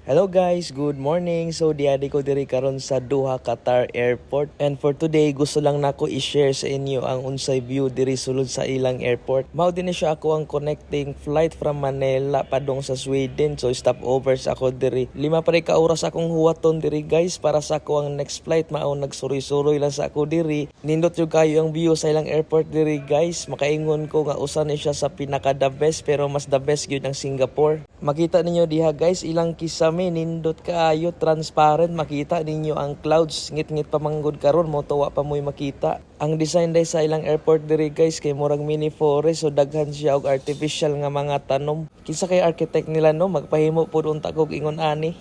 Hello guys, good morning. So diadi ko diri karon sa Doha, Qatar Airport. And for today, gusto lang nako i-share sa inyo ang unsay view diri sulod sa ilang airport. Mao din siya ako ang connecting flight from Manila padong sa Sweden. So stopovers ako diri. 5 pa rin ka oras akong huwaton diri guys para sa ako ang next flight. Mao nagsuroy-suroy lang sa ako diri. Nindot yung kayo ang view sa ilang airport diri guys. Makaingon ko nga usa ni siya sa pinaka the best pero mas the best gyud ang Singapore. Makita ninyo diha guys, ilang kisame nindot kaayo, transparent, makita ninyo ang clouds, ngit-ngit pa manggod karon mo tuwa pa mo'y makita. Ang design day sa ilang airport diri guys kay murag mini forest, so daghan siya og artificial nga mga tanom. Kinsa kay architect nila no, magpahimo pud unta kog ingon ani.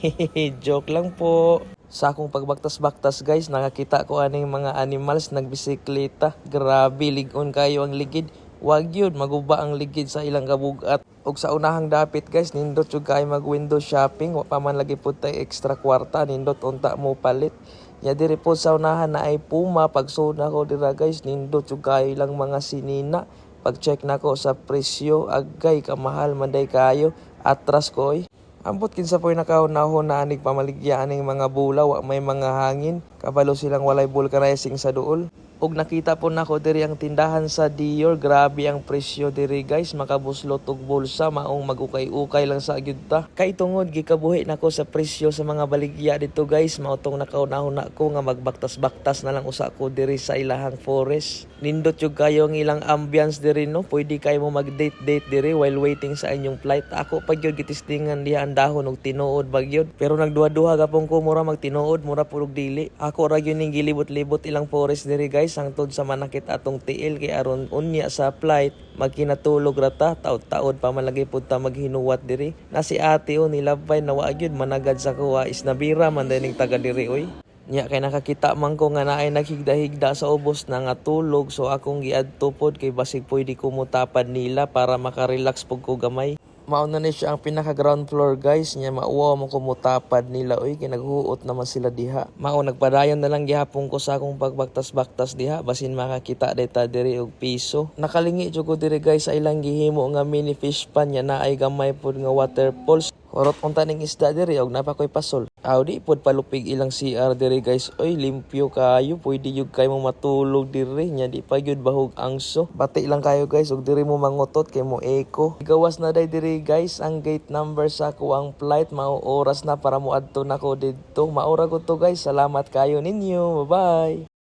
Joke lang po. Sa akong pagbaktas-baktas guys, nakakita ko aning mga animals nagbisikleta. Grabe, ligon kayo ang ligid. Wag yun, maguba ang ligid sa ilang kabugat. Og sa unahang dapit guys, nindot yung kayo mag window shopping. Wa pa man lagi po tayo extra kwarta, nindot unta mo palit. Ya diri po sa unahan na ay Puma. Pag suna ko dira guys, nindot yung kayo lang mga sinina. Pag check na ko sa presyo, agay kamahal manday kayo. Atras ko oy. Ambot kinsa po'y nakahunahon na anig pamaligya aning mga bulaw, may mga hangin. Kabalo silang walay vulcanizing sa duol. Og nakita po nako diri ang tindahan sa Dior, grabe ang presyo diri guys, makabuslot og bulsa maong magukay-ukay lang sa gyud ta. Kay tungod gikabuhi nako sa presyo sa mga baligya dito guys, mao tong nakaunahon nako nga magbaktas-baktas na lang usa ko diri sa ilahang forest. Nindot yung kayo ang ilang ambience diri no, pwede kayo mo mag-date diri while waiting sa inyong flight. Ako pa gyud gitistingan diha ang dahon og tinuod bagyod, pero nagduha-duha gapon ko mura magtinuod, mura pulog dili. Ako ra gyud ning gilibot-libot ilang forest diri guys hangtod sa manakit atong tiil kay aron unya sa flight magkinatulog rata taod-taod pa man lagi pud ta maghinuwat diri. Na si ate o nilabay na wa gyud managad sa kuha is nabira man dining taga diri oy. Nya kay nakakita man ko nga naay naghigda-higda sa ubos na nga tulog, so akong giadto pod kay basig pwede ko mutapad nila para makarelax pug ko gamay. Mauna ni siya ang pinaka ground floor guys, nya mauwa mo kumutapad nila oy kay naghuot naman sila diha. Mao nagpadayon na lang gihapon ko sa akong pagbaktas-baktas diha basin makakita deta diri og piso. Nakalingi jud ko diri guys sa ilang gihimo nga mini fish pan, nya naay gamay pud nga waterfalls. Horot unta ning isda diri og napakoy pasol. Di pod palupig ilang CR diri guys. Oy limpyo kayo, pwede jud kay mo matulog diri, nya di pa jud bahog angso. Bati lang kayo guys og diri mo mangutot kay mo eco. Gawas na day diri guys ang gate number sa kuang flight, mao oras na para mo adto nako didto. Maura ko to guys. Salamat kayo ninyo. Bye-bye.